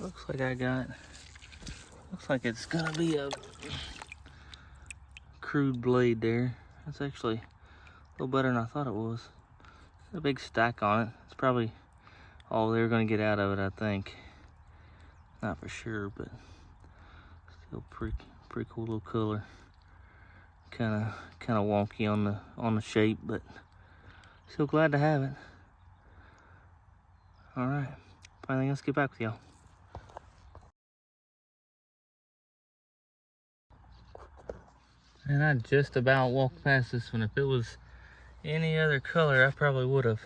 Looks like it's gonna be a crude blade there. That's actually a little better than I thought it was. A big stack on it. It's probably all they're gonna get out of it, I think. Not for sure, but still pretty cool little color. Kind of wonky on the shape, but still glad to have it. All right, finally let's get back with y'all. And I just about walked past this one. If it was any other color, I probably would have.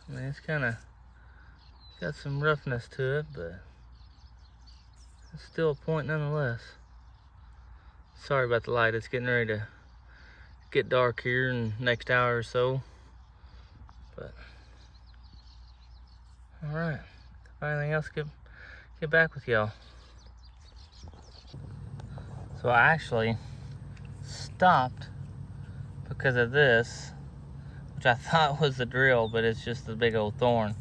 I mean, it's kind of got some roughness to it, but it's still a point nonetheless. Sorry about the light. It's getting ready to get dark here in the next hour or so. But all right, if anything else, get back with y'all. So I actually stopped because of this, which I thought was the drill, but it's just the big old thorn.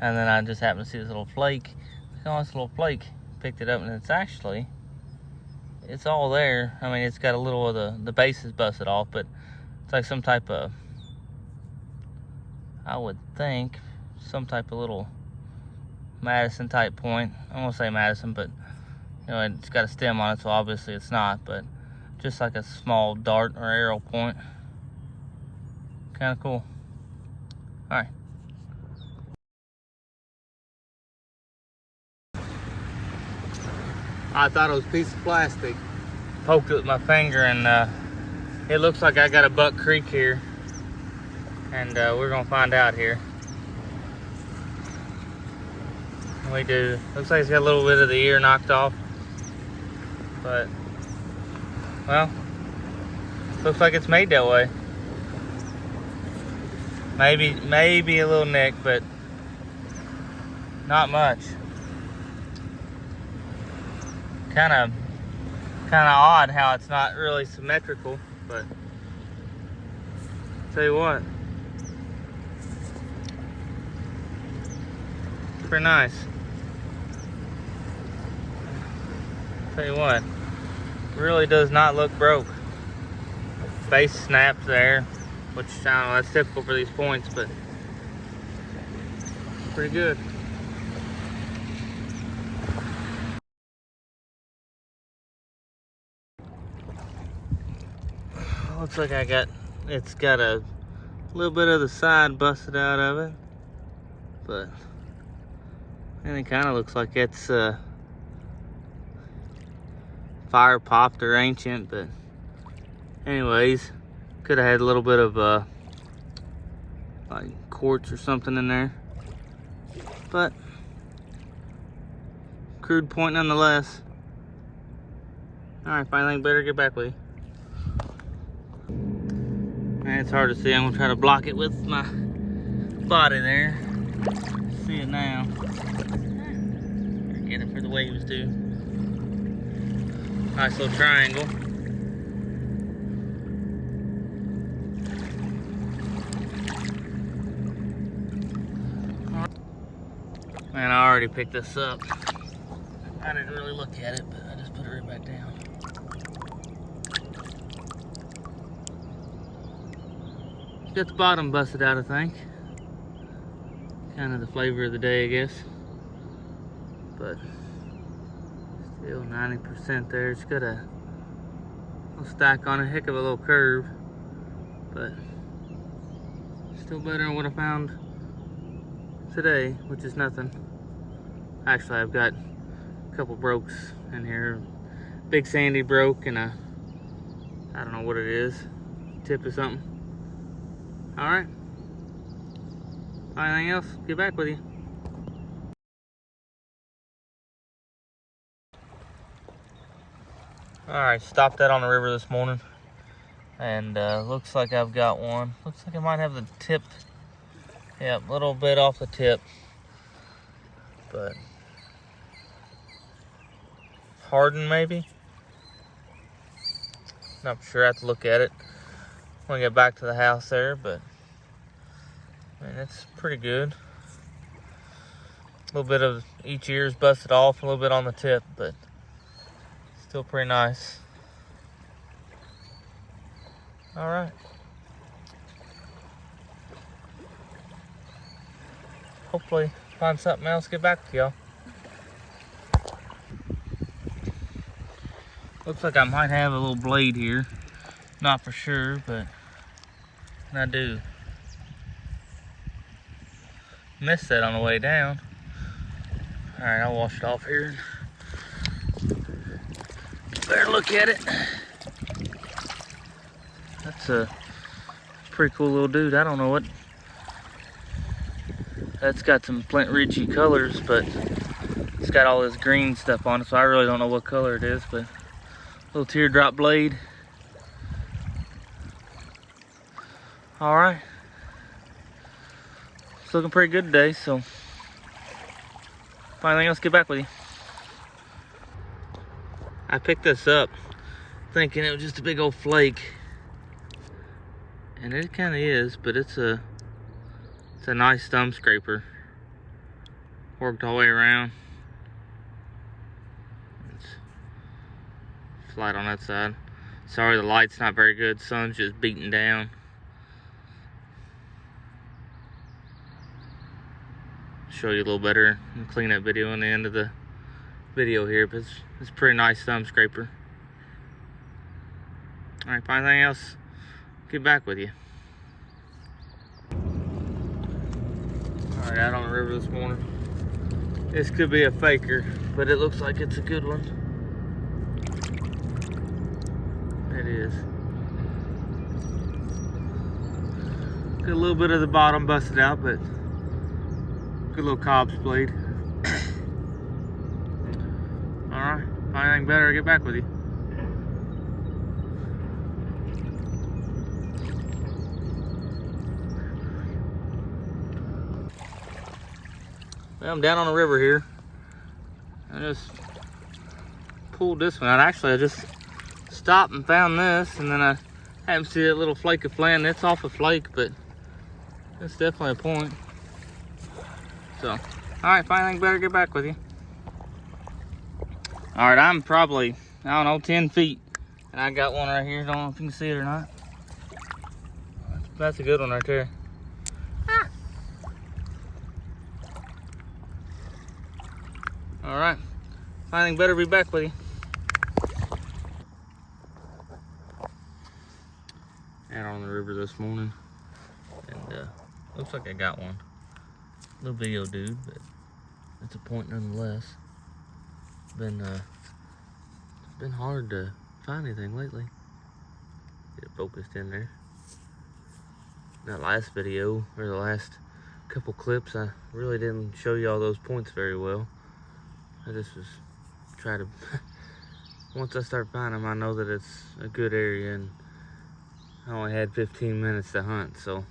And then I just happened to see this little flake. Oh, this little flake. Picked it up, and it's all there. I mean, it's got a little of the base is busted off, but it's like some type of, I would think, some type of little Madison type point. I won't say Madison, but you know, it's got a stem on it, so obviously it's not, but just like a small dart or arrow point. Kind of cool. All right. I thought it was a piece of plastic. Poked it with my finger, and it looks like I got a Buck Creek here, and we're gonna find out here. We do. Looks like it's got a little bit of the ear knocked off, but well, looks like it's made that way. Maybe a little nick, but not much. Kind of odd how it's not really symmetrical, but tell you what, pretty nice. Tell you what, really does not look broke. Base snaps there, which I don't know, that's typical for these points, but pretty good. Looks like it's got a little bit of the side busted out of it, but and it kind of looks like it's fire popped or ancient, but anyways, could have had a little bit of like quartz or something in there, but crude point nonetheless. All right, finally better get back with you. Man, it's hard to see. I'm gonna try to block it with my body there. See it now. Get it for the waves too. Nice little triangle. Man, I already picked this up. I didn't really look at it, but I just put it right back down. Got the bottom busted out, I think. Kind of the flavor of the day, I guess. But still 90% there. It's got a little stack on a heck of a little curve, but still better than what I found today, which is nothing. Actually, I've got a couple brokes in here. Big sandy broke, and I don't know what it is. Tip or something. All right. Anything else? Get back with you. All right, stopped that on the river this morning, and looks like I've got one. Looks like I might have the tip. Yep, a little bit off the tip, but hardened maybe. Not sure. I have to look at it when I get back to the house there, but And it's pretty good. A little bit of each ear is busted off, a little bit on the tip, but still pretty nice. All right. Hopefully find something else, get back to y'all. Looks like I might have a little blade here. Not for sure, but I do. Missed that on the way down. All right, I'll wash it off here. Better look at it. That's a pretty cool little dude. I don't know what. That's got some Flint Ridgey colors, but it's got all this green stuff on it, so I really don't know what color it is, but little teardrop blade. All right. It's looking pretty good today, so if anything else, get back with you. I picked this up thinking it was just a big old flake, and it kind of is, but it's a nice thumb scraper. Worked all the way around. It's flat on that side. Sorry, the light's not very good. Sun's just beating down. Show you a little better and clean that video on the end of the video here, but it's a pretty nice thumb scraper. All right, if anything else, get back with you. All right, out on the river this morning. This could be a faker, but it looks like it's a good one. It is. Got a little bit of the bottom busted out, but good little Cobbs blade. All right, if anything better, I'll get back with you. Well, I'm down on the river here. I just pulled this one out. Actually, I just stopped and found this, and then I happened to see that little flake of flint. It's off a flake, but it's definitely a point. So, all right, if anything better, get back with you. All right, I'm probably, I don't know, 10 feet. And I got one right here. Don't know if you can see it or not. That's a good one right there. Ah. All right, if anything better, be back with you. Out on the river this morning. And looks like I got one. Little video dude, but it's a point nonetheless. It's been hard to find anything lately. Get it focused in there. That last video, or the last couple clips, I really didn't show you all those points very well. I just was trying to, once I start finding them, I know that it's a good area, and I only had 15 minutes to hunt, so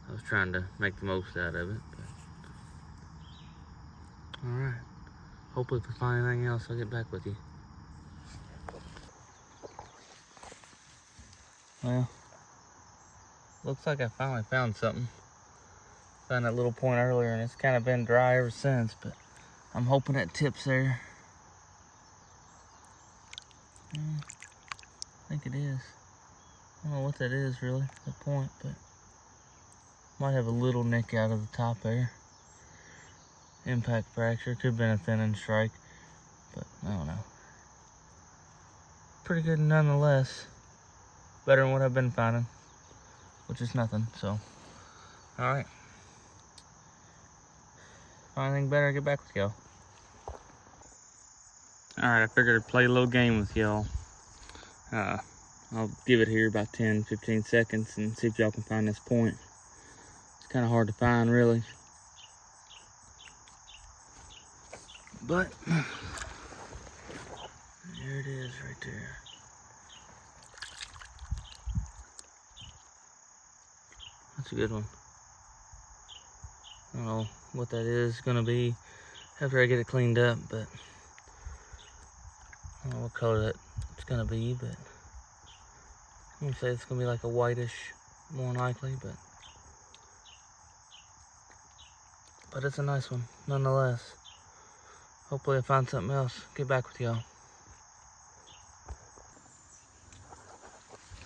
I was trying to make the most out of it. All right. Hopefully, if I find anything else, I'll get back with you. Well, looks like I finally found something. Found that little point earlier, and it's kind of been dry ever since, but I'm hoping that tips there. I think it is. I don't know what that is really, the point, but might have a little nick out of the top there. Impact fracture, could have been a thinning strike, but I don't know. Pretty good nonetheless. Better than what I've been finding, which is nothing, so. All right. Find anything better, get back with y'all. All right, I figured I'd play a little game with y'all. I'll give it here about 10-15 seconds and see if y'all can find this point. It's kind of hard to find, really. But there it is right there. That's a good one. I don't know what that is gonna be after I get it cleaned up, but I don't know what color that it's gonna be, but I'm gonna say it's gonna be like a whitish, more likely, but but it's a nice one nonetheless. Hopefully I find something else. Get back with y'all.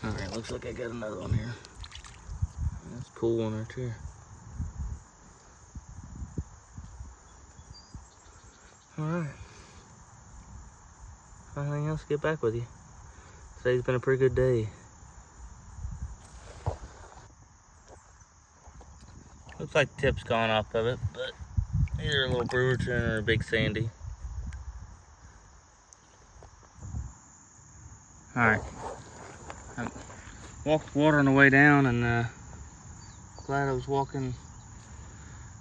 Alright, looks like I got another one here. Let's pull one or two. Alright. Anything else, get back with you. Today's been a pretty good day. Looks like the tip's gone off of it, but either a little Brewerton or a big sandy. Alright. I walked water on the way down, and glad I was walking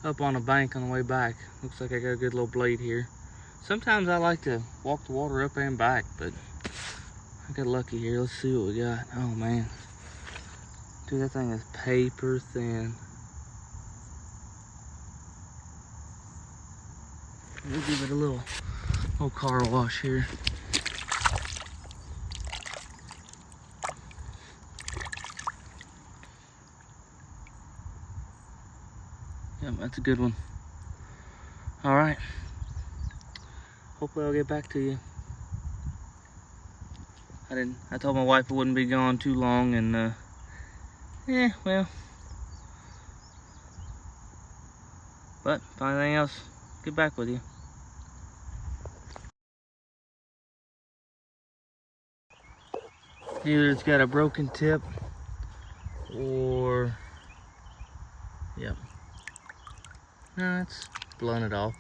up on a bank on the way back. Looks like I got a good little blade here. Sometimes I like to walk the water up and back, but I got lucky here. Let's see what we got. Oh man. Dude, that thing is paper thin. We'll give it a little car wash here. Yep, that's a good one. All right. Hopefully I'll get back to you. I told my wife I wouldn't be gone too long, and well. But if anything else, get back with you. Either it's got a broken tip, or yep. No, it's blunted off.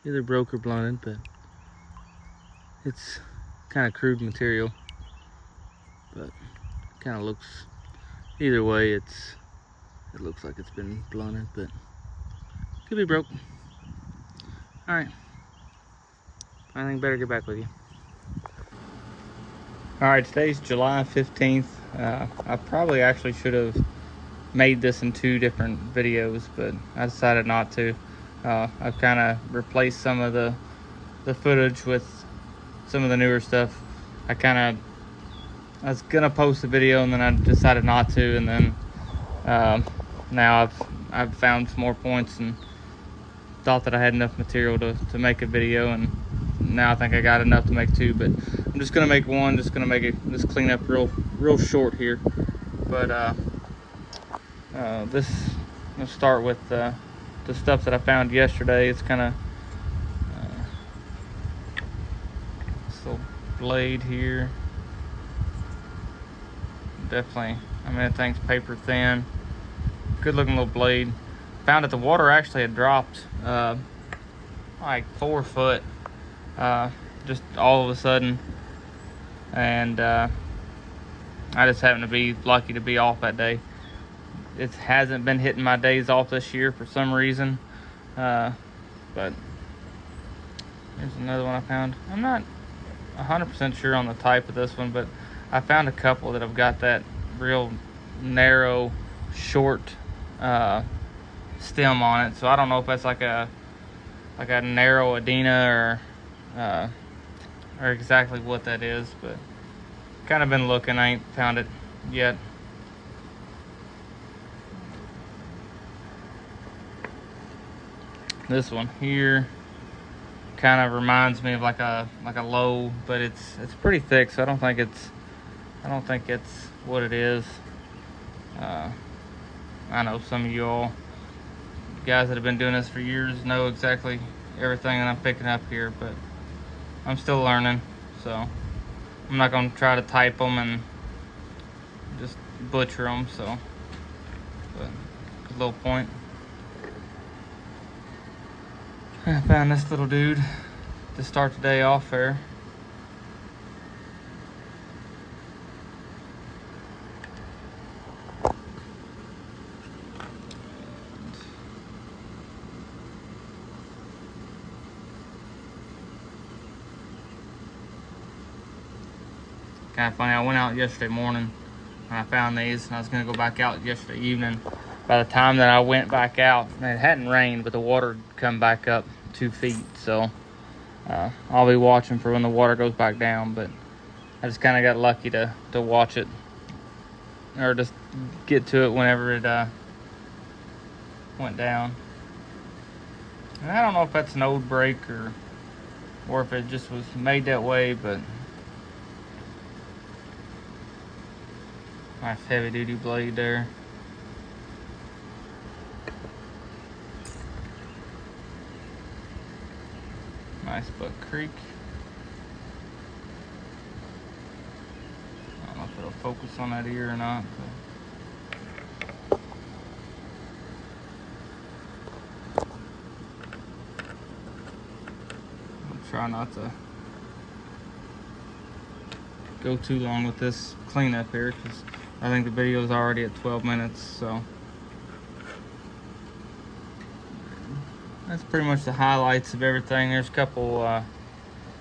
Either broke or blunted, but it's kind of crude material. But kind of looks, either way, it looks like it's been blunted, but could be broke. All right, I think better get back with you. All right, today's July 15th. I probably actually should have made this in 2 different videos, but I decided not to. I've kind of replaced some of the footage with some of the newer stuff. I was gonna post a video, and then I decided not to, and then now I've found some more points and thought that I had enough material to make a video, and now I think I got enough to make 2, but I'm just gonna make one. Just gonna make it, just clean up real short here. But let's start with the stuff that I found yesterday. It's kind of this little blade here. Definitely, I mean, that thing's paper thin. Good looking little blade. Found that the water actually had dropped like 4 foot just all of a sudden, and I just happened to be lucky to be off that day. It hasn't been hitting my days off this year for some reason, but here's another one I found. I'm not 100% sure on the type of this one, but I found a couple that have got that real narrow, short stem on it. So I don't know if that's like a narrow Adena or exactly what that is, but kind of been looking. I ain't found it yet. This one here kind of reminds me of like a low, but it's pretty thick, so I don't think it's what it is. I know some of you all guys that have been doing this for years know exactly everything that I'm picking up here, but I'm still learning, so I'm not gonna try to type them and just butcher them. So, but good little point. I found this little dude to start the day off there. Kind of funny, I went out yesterday morning and I found these, and I was gonna go back out yesterday evening. By the time that I went back out, it hadn't rained, but the water had come back up 2 feet. So I'll be watching for when the water goes back down, but I just kind of got lucky to watch it, or just get to it whenever went down. And I don't know if that's an old brake or if it just was made that way, but nice heavy duty blade there. Nice Buck Creek. I don't know if it'll focus on that ear or not, but I'll try not to go too long with this cleanup here, because I think the video is already at 12 minutes, so that's pretty much the highlights of everything. There's a couple,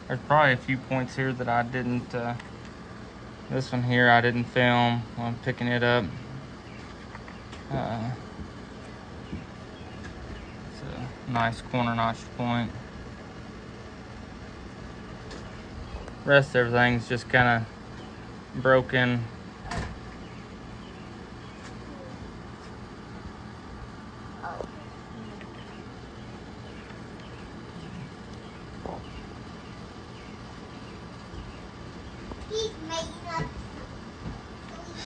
there's probably a few points here that I didn't, this one here I didn't film while I'm picking it up. It's a nice corner notch point. Rest of everything's just kind of broken,